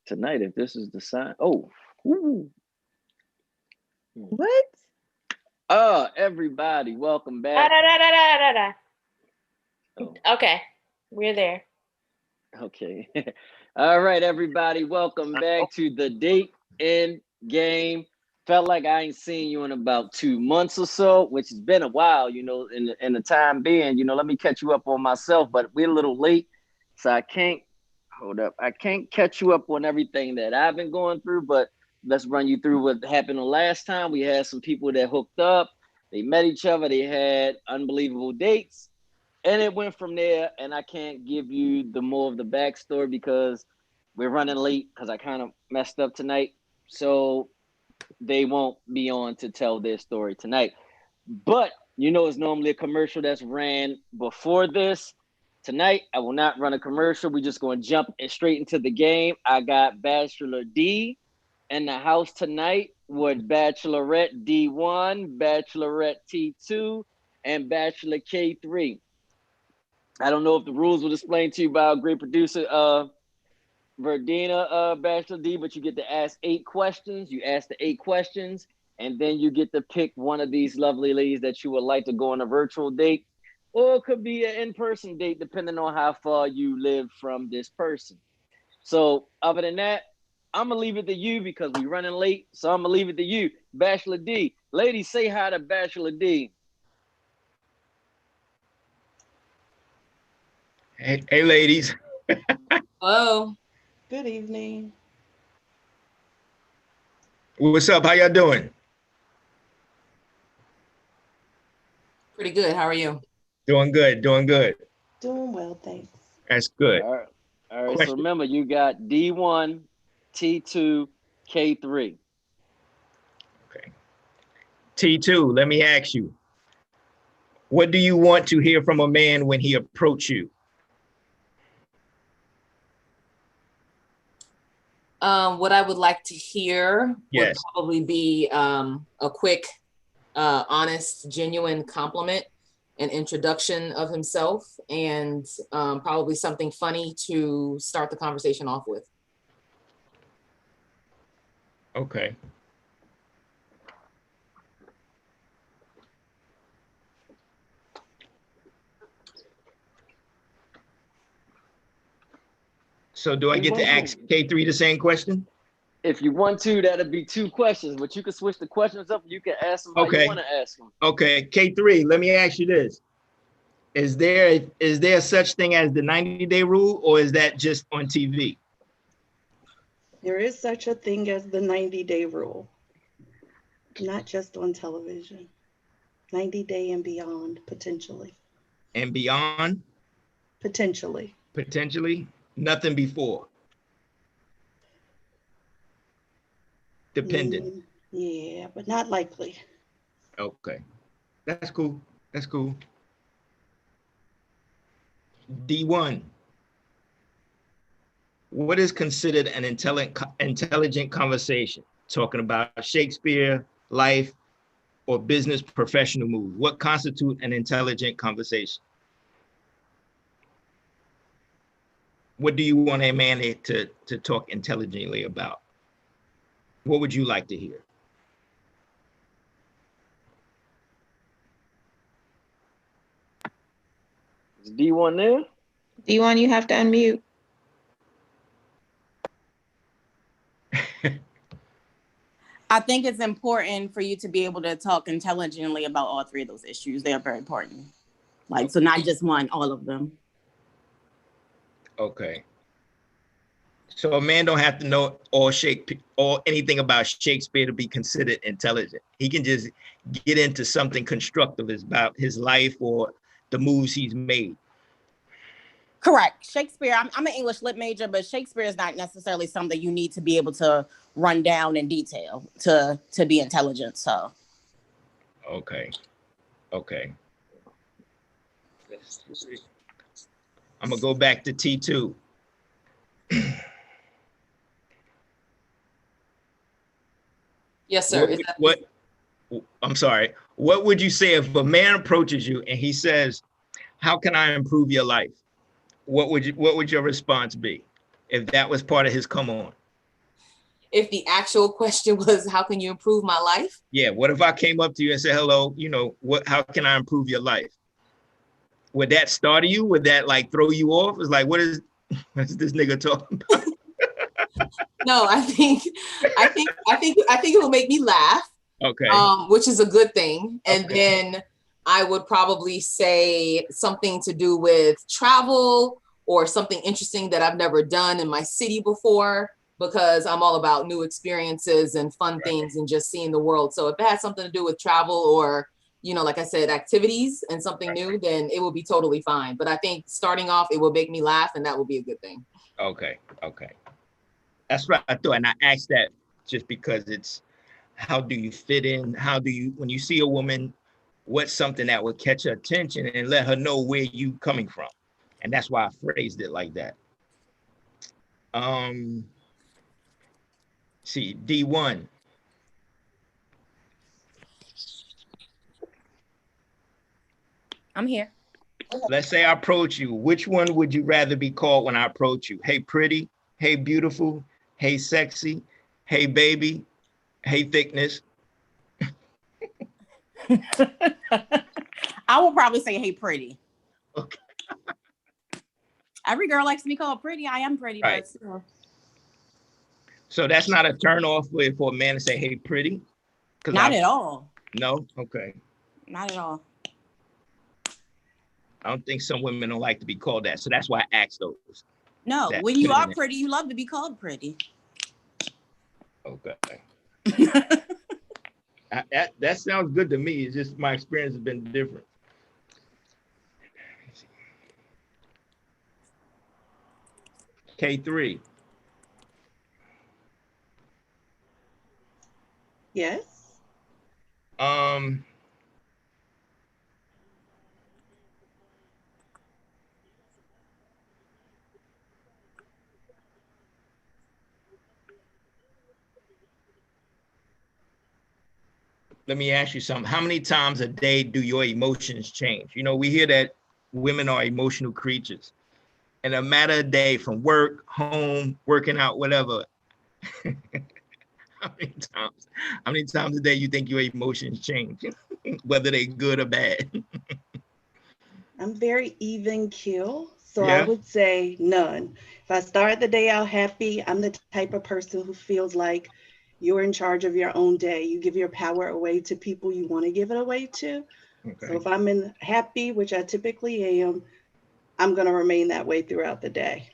tonight, if this is the sign. Oh, ooh. What? Everybody, welcome Da, back. da, da, da, da, da. Oh, Okay, we're there. okay. All right, everybody, welcome back to the Date in Game. Felt like I ain't seen you in about 2 months or so, which has been a while, in the time being, let me catch you up on myself, but we're a little late, so I can't hold up. I can't catch you up on everything that I've been going through, but let's run you through what happened the last time. We had some people that hooked up, they met each other, they had unbelievable dates, and it went from there. And I can't give you the more of the backstory because we're running late because I kind of messed up tonight. So they won't be on to tell their story tonight. But it's normally a commercial that's ran before this. Tonight, I will not run a commercial. We're just going to jump straight into the game. I got Bachelor D in the house tonight with Bachelorette D1, Bachelorette T2, and Bachelor K3. I don't know if the rules were explained to you by our great producer, Verdina, Bachelor D, but you get to ask 8 questions. You ask the 8 questions, and then you get to pick one of these lovely ladies that you would like to go on a virtual date, or it could be an in-person date, depending on how far you live from this person. So other than that, I'm going to leave it to you because we're running late, so I'm going to leave it to you, Bachelor D. Ladies, say hi to Bachelor D. Hey, ladies. Hello. Good evening. What's up? How y'all doing? Pretty good. How are you? Doing good. Doing good. Doing well, thanks. That's good. All right. So Question. remember, you got D1, T2, K3. Okay. T2, let me ask you, what do you want to hear from a man when he approach you? What I would like to hear would Yes. probably be a quick, honest, genuine compliment, an introduction of himself, and probably something funny to start the conversation off with. Okay. So do I get to ask K3 the same question? If you want to, that'll be 2 questions, but you can switch the questions up. You can ask them how you want to ask them. Okay, K3, let me ask you this. Is there such thing as the 90-day rule, or is that just on TV? There is such a thing as the 90-day rule, not just on television. 90-day and beyond, potentially. And beyond? Potentially. Potentially? Nothing before? Dependent? Yeah, but not likely. Okay. That's cool. That's cool. D1. What is considered an intelligent conversation? Talking about Shakespeare, life, or business professional moves? What constitutes an intelligent conversation? What do you want a man to talk intelligently about? What would you like to hear? Is D1 there? D1, you have to unmute. I think it's important for you to be able to talk intelligently about all 3 of those issues. They are very important. So not just one, all of them. Okay. So a man don't have to know all anything about Shakespeare to be considered intelligent. He can just get into something constructive about his life or the moves he's made. Correct. Shakespeare, I'm an English lit major, but Shakespeare is not necessarily something you need to be able to run down in detail to be intelligent. So. Okay. I'm gonna go back to T2. Yes, sir. I'm sorry. What would you say if a man approaches you and he says, "How can I improve your life?" What would your response be if that was part of his come on? if the actual question was, how can you improve my life? Yeah, what if I came up to you and said, hello, how can I improve your life? Would that startle you? Would that like throw you off? It's like, what's this nigga talking about? No, I think it will make me laugh. Okay. Which is a good thing. And Okay. then I would probably say something to do with travel or something interesting that I've never done in my city before, because I'm all about new experiences and fun things and just seeing the world. So if it has something to do with travel or, like I said, activities and something new, then it will be totally fine. But I think starting off, it will make me laugh, and that will be a good thing. Okay. That's what I thought. And I asked that just because it's, how do you fit in? When you see a woman, what's something that would catch her attention and let her know where you coming from? And that's why I phrased it like that. See, D1. I'm here. Let's say I approach you. Which one would you rather be called when I approach you? Hey, pretty. Hey, beautiful. Hey, sexy. Hey, baby. Hey, thickness. I will probably say, hey, pretty. Okay. Every girl likes to be called pretty. I am pretty, Right. but still. So that's not a turn off for a man to say, hey, pretty? Not at all. No? Okay. Not at all. I don't think some women don't like to be called that. So that's why I asked those. No, when you are pretty, you love to be called pretty. Okay. That sounds good to me. It's just my experience has been different. K3. Yes. Let me ask you something. How many times a day do your emotions change? We hear that women are emotional creatures. In a matter of day, from work, home, working out, whatever. How many times a day you think your emotions change, whether they're good or bad? I'm very even keel, so Yeah. I would say none. If I start the day out happy, I'm the type of person who feels like you're in charge of your own day. You give your power away to people you want to give it away to. Okay. So if I'm in happy, which I typically am, I'm going to remain that way throughout the day.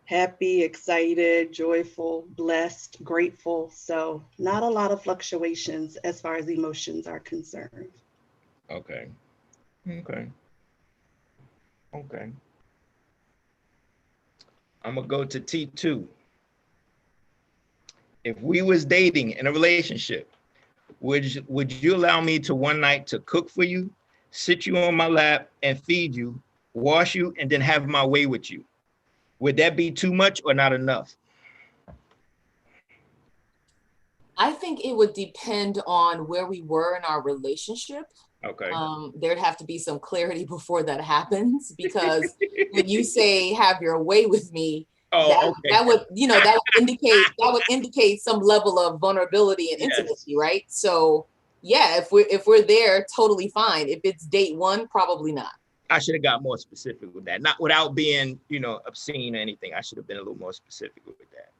Happy, excited, joyful, blessed, grateful. So not a lot of fluctuations as far as emotions are concerned. Okay. I'm gonna go to T2. If we was dating in a relationship, would you allow me to one night to cook for you, sit you on my lap and feed you, wash you, and then have my way with you? Would that be too much or not enough? I think it would depend on where we were in our relationship. Okay. There'd have to be some clarity before that happens, because when you say have your way with me, that would indicate some level of vulnerability and intimacy, right? So yeah, if we're there, totally fine. If it's date one, probably not. I should have got more specific with that, not without being, obscene or anything. I should have been a little more specific with that,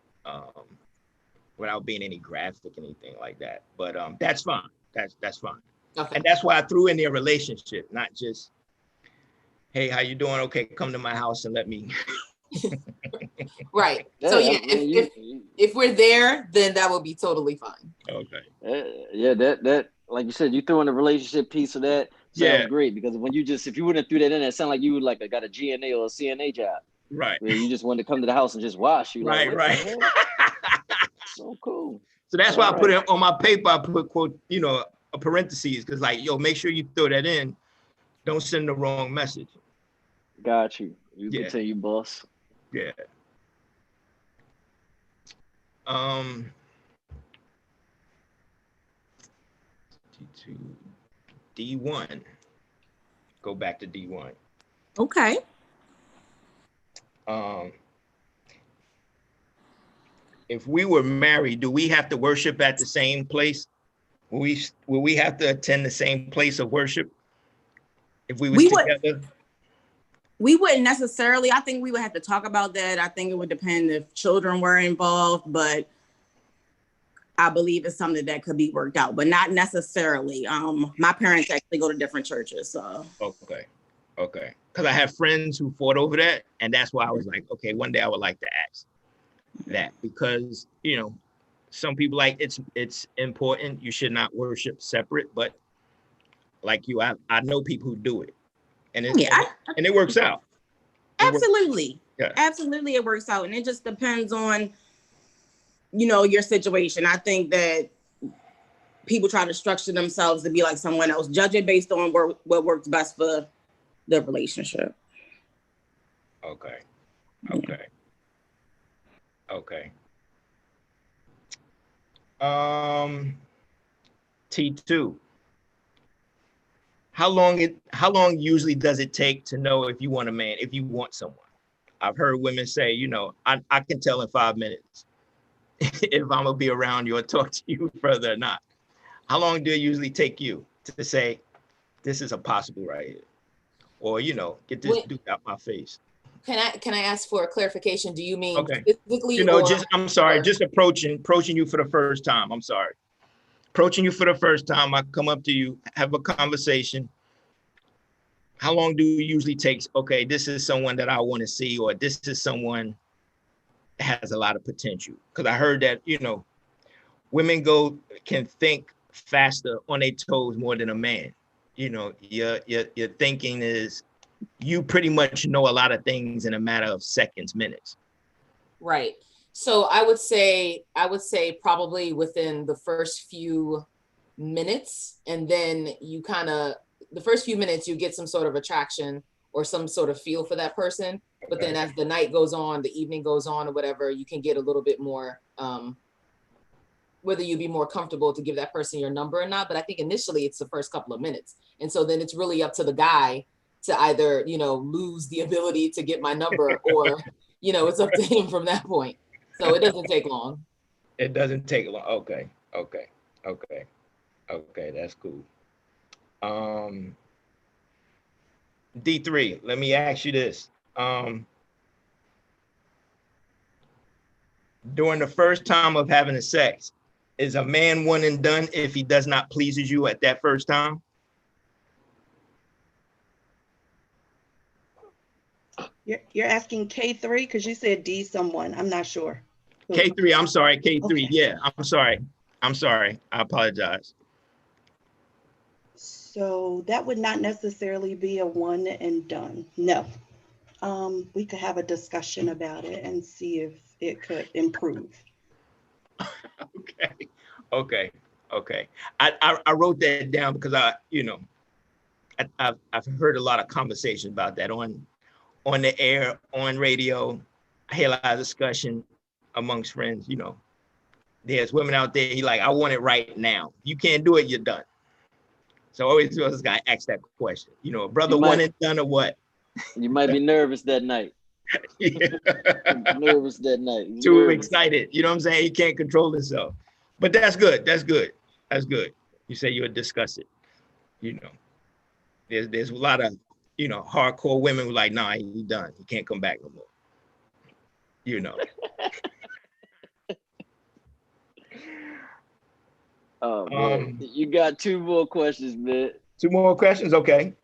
without being any graphic, anything like that. But that's fine. That's fine. Okay. And that's why I threw in their relationship, not just, hey, how you doing? Okay, come to my house and let me. Right. So yeah, if we're there, then that will be totally fine. Okay. Yeah, that like you said, you threw in the relationship piece of that. Sounds great, because if you wouldn't have threw that in, it sounded like you would got a GNA or a CNA job. Right. Where you just wanted to come to the house and just wash you. Right. So cool. So that's why I put it on my paper. I put quote, a parentheses, because make sure you throw that in. Don't send the wrong message. Got you. You continue, boss. Yeah. D1. Go back to D1. Okay. if we were married, do we have to worship at the same place? Will we have to attend the same place of worship if we was together? We wouldn't necessarily. I think we would have to talk about that. I think it would depend if children were involved, but I believe it's something that could be worked out, but not necessarily. My parents actually go to different churches, so. Okay. Because I have friends who fought over that, and that's why I was like, okay, one day I would like to ask that, because some people like it's important. You should not worship separate, but like you, I know people who do it, and it works out. Absolutely. Yeah. Absolutely, it works out. And it just depends on, your situation. I think that people try to structure themselves to be like someone else, judge it based on what works best for the relationship. Okay. T2. How long usually does it take to know if you want a man, if you want someone? I've heard women say, I can tell in 5 minutes if I'm gonna be around you or talk to you further or not. How long do it usually take you to say, this is a possible right here? Or, get this dude out my face? Can I ask for a clarification? Do you mean physically just approaching you for the first time. I'm sorry. Approaching you for the first time, I come up to you, have a conversation. How long do it usually take? Okay, this is someone that I want to see, or this is someone that has a lot of potential. Because I heard that, women can think faster on their toes more than a man. Your thinking is, you pretty much know a lot of things in a matter of seconds, minutes. Right. So I would say probably within the first few minutes, and then the first few minutes you get some sort of attraction or some sort of feel for that person. But then as the night goes on, the evening goes on or whatever, you can get a little bit more, whether you be more comfortable to give that person your number or not. But I think initially it's the first couple of minutes. And so then it's really up to the guy to either, lose the ability to get my number or, it's up to him from that point. So it doesn't take long. It doesn't take long. Okay. That's cool. D3, let me ask you this. During the first time of having a sex, is a man one and done if he does not pleases you at that first time? You're asking K3 because you said D someone. I'm not sure. K3, I'm sorry, K3. Okay. Yeah, I'm sorry. I apologize. So that would not necessarily be a one and done. No. We could have a discussion about it and see if it could improve. Okay. I wrote that down because I've heard a lot of conversation about that on the air, on radio. I hear a lot of discussion amongst friends. There's women out there, I want it right now. You can't do it, you're done. So I always this guy ask that question. A brother one and done or what? You might be nervous that night. Nervous that night. Too excited. You know what I'm saying? He can't control himself. But that's good. You say you would discuss it. There's a lot of hardcore women who like, nah, he done. He can't come back no more. Oh man. You got 2 more questions, man. 2 more questions, okay.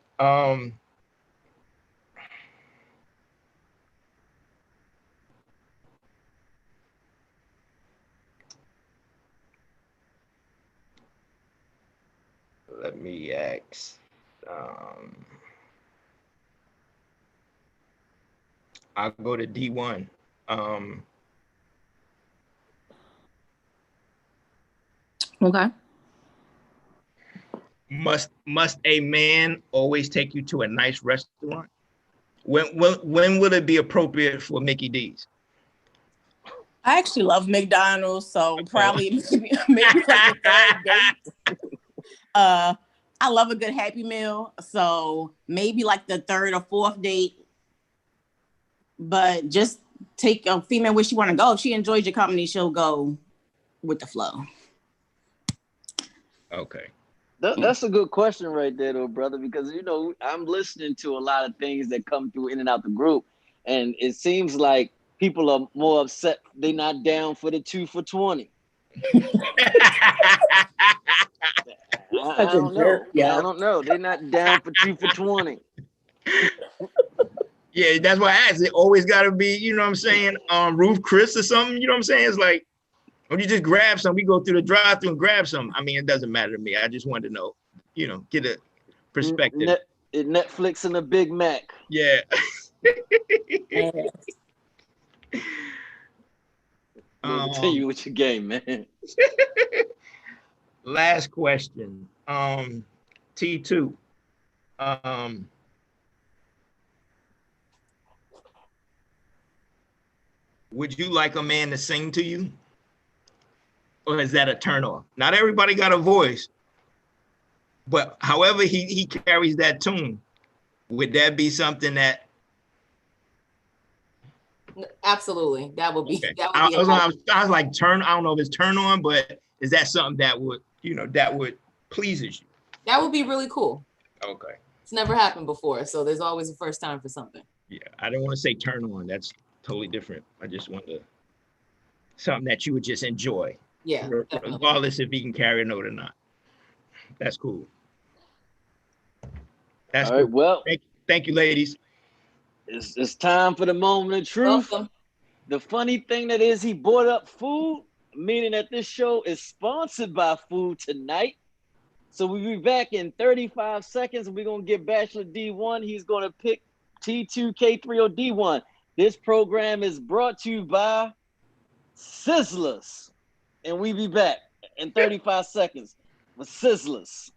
Let me ask. I'll go to D1. Okay. Must a man always take you to a nice restaurant? When will it be appropriate for Mickey D's? I actually love McDonald's, so probably maybe like the 3rd date. I love a good Happy Meal, so maybe like the 3rd or 4th date. But just take a female where she want to go. If she enjoys your company, she'll go with the flow. Okay. That's a good question right there, though, brother, because, you know, I'm listening to a lot of things that come through in and out the group, and it seems like people are more upset they're not down for the 2 for 20. I don't know. Yeah. I don't know. They're not down for 2 for 20. Yeah, that's why I asked. It always got to be, you know what I'm saying, Ruth Chris or something. You know what I'm saying? It's like, when you just grab some, we go through the drive-through and grab some. I mean, it doesn't matter to me. I just wanted to know, you know, get a perspective. Netflix and a Big Mac. Yeah. Continue with your game, man. Last question. T2. Would you like a man to sing to you? Or is that a turn off? Not everybody got a voice, but however he carries that tune, would that be something that? Absolutely, that would be. Okay. That I would was like turn. I don't know if it's turn on, but is that something that would, you know, that would pleases you? That would be really cool. Okay. It's never happened before, so there's always a first time for something. Yeah, I don't want to say turn on. That's totally different. I just want to something that you would just enjoy. Yeah, regardless if he can carry a note or not. That's cool. That's all right. cool. Well, thank you, ladies. It's time for the moment of truth. Welcome. The funny thing that is, he brought up food, meaning that this show is sponsored by food tonight. So we'll be back in 35 seconds, and we're gonna get Bachelor D1. He's gonna pick T2, K3, or D1. This program is brought to you by Sizzlers. And we be back in 35 seconds with Sizzlers.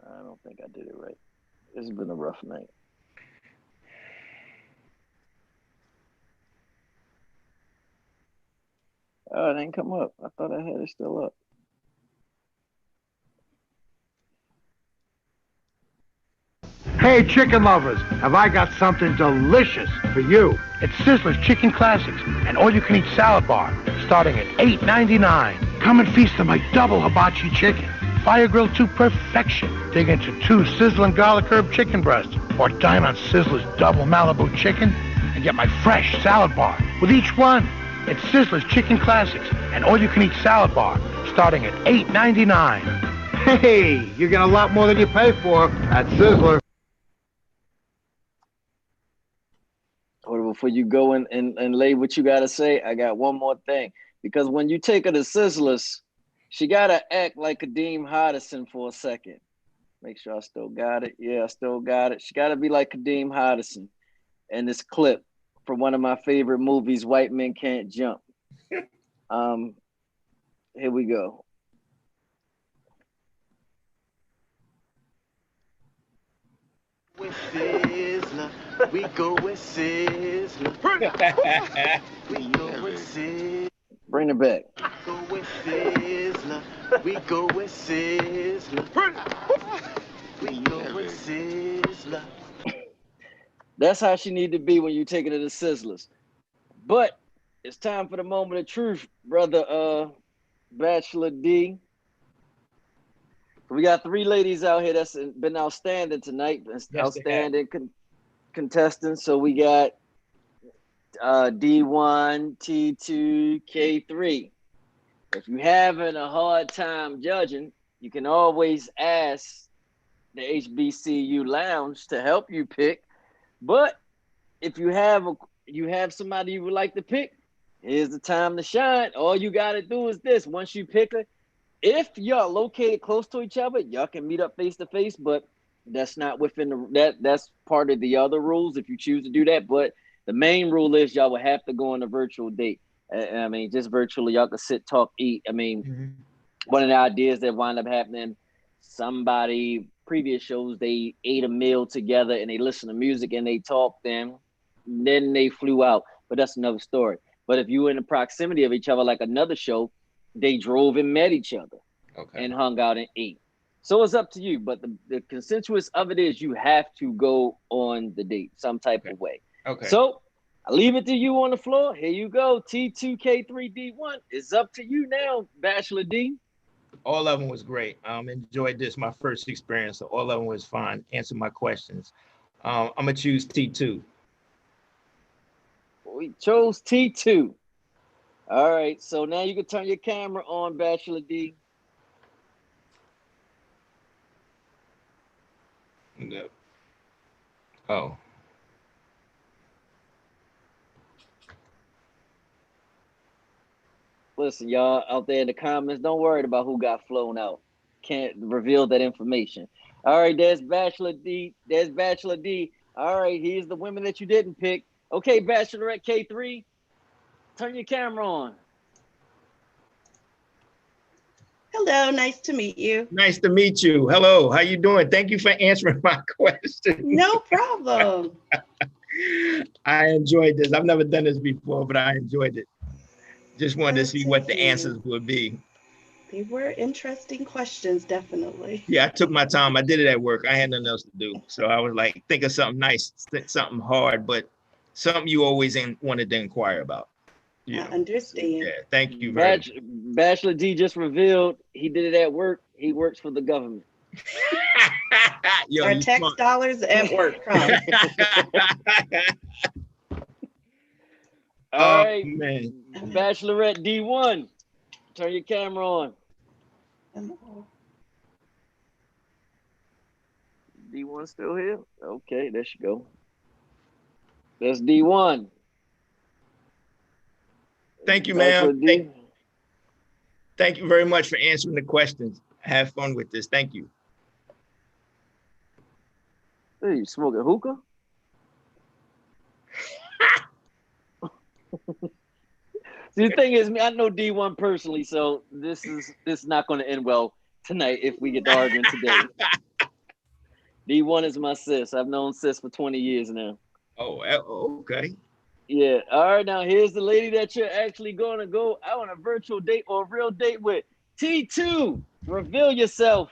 I don't think I did it right. It's been a rough night. Oh, it didn't come up. I thought I had it still up. Hey, chicken lovers, have I got something delicious for you? It's Sizzler's Chicken Classics, an all-you-can-eat salad bar, starting at $8.99. Come and feast on my double hibachi chicken, fire grilled to perfection. Dig into 2 sizzling garlic herb chicken breasts, or dine on Sizzler's double Malibu chicken, and get my fresh salad bar with each one. It's Sizzler's Chicken Classics, an all-you-can-eat salad bar, starting at $8.99. Hey, you get a lot more than you pay for at Sizzler. Before you go and lay what you got to say, I got one more thing. Because when you take her to Sizzlers, she got to act like Kadeem Hardison for a second. Make sure I still got it. Yeah, I still got it. She got to be like Kadeem Hardison in this clip from one of my favorite movies, White Men Can't Jump. Here we go. With Sizzler, we go with Sizzler. We go with Sizzler. Bring it back. Go with Sizzler. We go with Sizzler. We go with Sizzler. That's how she need to be when you take it to the Sizzlers. But it's time for the moment of truth, brother Bachelor D. We got 3 ladies out here that's been outstanding tonight. Outstanding contestants. So we got D1, T2, K3. If you're having a hard time judging, you can always ask the HBCU Lounge to help you pick. But if you have somebody you would like to pick, here's the time to shine. All you got to do is this. Once you pick her, if y'all located close to each other, y'all can meet up face to face, but that's not within that's part of the other rules if you choose to do that. But the main rule is y'all will have to go on a virtual date. I mean, just virtually, y'all can sit, talk, eat. I mean, one of the ideas that wind up happening, somebody previous shows, they ate a meal together and they listened to music and they talked, then they flew out. But that's another story. But if you were in the proximity of each other, like another show, they drove and met each other and hung out and ate. So it's up to you. But the consensus of it is you have to go on the date some type of way. Okay. So I leave it to you on the floor. Here you go. T2K3D1. It's up to you now, Bachelor D. All of them was great. Enjoyed this, my first experience. So all of them was fine. Answer my questions. I'm gonna choose T2. We chose T2. All right. So now you can turn your camera on, Bachelor D. No. Oh. Listen, y'all out there in the comments, don't worry about who got flown out. Can't reveal that information. All right, there's Bachelor D. There's Bachelor D. All right, here's the women that you didn't pick. Okay, Bachelorette K3, turn your camera on. Hello, nice to meet you. Nice to meet you. Hello, how you doing? Thank you for answering my question. No problem. I enjoyed this. I've never done this before, but I enjoyed it. Just wanted to see what the Good to answers would be. They were interesting questions, definitely. Yeah, I took my time. I did it at work. I had nothing else to do. So I was like, think of something nice, something hard, but something you always wanted to inquire about. I understand. Yeah, thank you very much. Bachelor D just revealed he did it at work. He works for the government. Yo, Our tax smart. dollars at work. Huh? All right, man. Bachelorette D1, turn your camera on. D1 still here? Okay, there she go. That's D1. Thank you, ma'am. Thank you very much for answering the questions. Have fun with this. Thank you. Hey, you smoking hookah? See, the thing is, I know D1 personally, so this is not going to end well tonight if we get to arguing today. D1 is my sis. I've known sis for 20 years now. Oh, okay. Yeah. All right. Now here's the lady that you're actually going to go out on a virtual date or a real date with. T2, reveal yourself.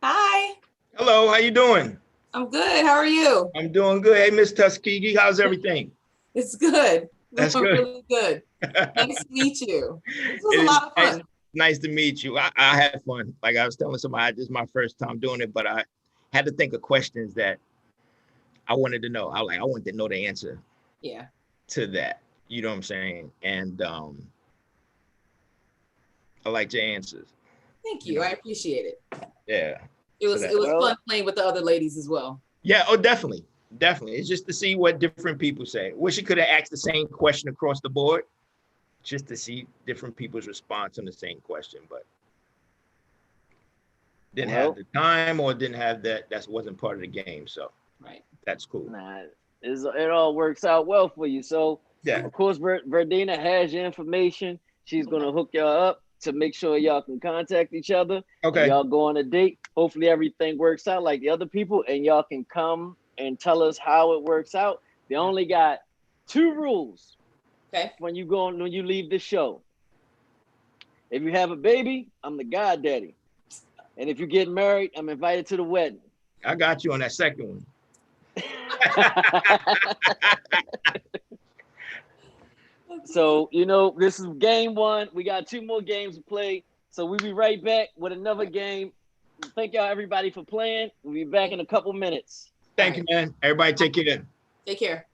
Hi. Hello, how you doing? I'm good. How are you? I'm doing good. Hey, Miss Tuskegee, how's everything? It's good. That's I'm good. really good. Nice to meet you. This was a lot of fun. Nice to meet you. I had fun. Like I was telling somebody, this is my first time doing it, but I had to think of questions that I wanted to know. I wanted to know the answer. Yeah. To that. You know what I'm saying? And I liked your answers. Thank you. I appreciate it. Yeah. It was fun playing with the other ladies as well. Yeah, oh, definitely. Definitely. It's just to see what different people say. Wish you could have asked the same question across the board, just to see different people's response on the same question, but didn't have the time or didn't have that. That wasn't part of the game. So right. That's cool. Nah, it all works out well for you. So yeah, of course, Verdina has your information. She's gonna hook y'all up to make sure y'all can contact each other. Okay. Y'all go on a date. Hopefully everything works out like the other people, and y'all can come and tell us how it works out. They only got 2 rules. Okay. When you leave the show. If you have a baby, I'm the goddaddy. And if you get married, I'm invited to the wedding. I got you on that second one. So, this is game 1. We got 2 more games to play. So we'll be right back with another game. Thank y'all, everybody, for playing. We'll be back in a couple minutes. Thank you, man. Everybody take care. Take care.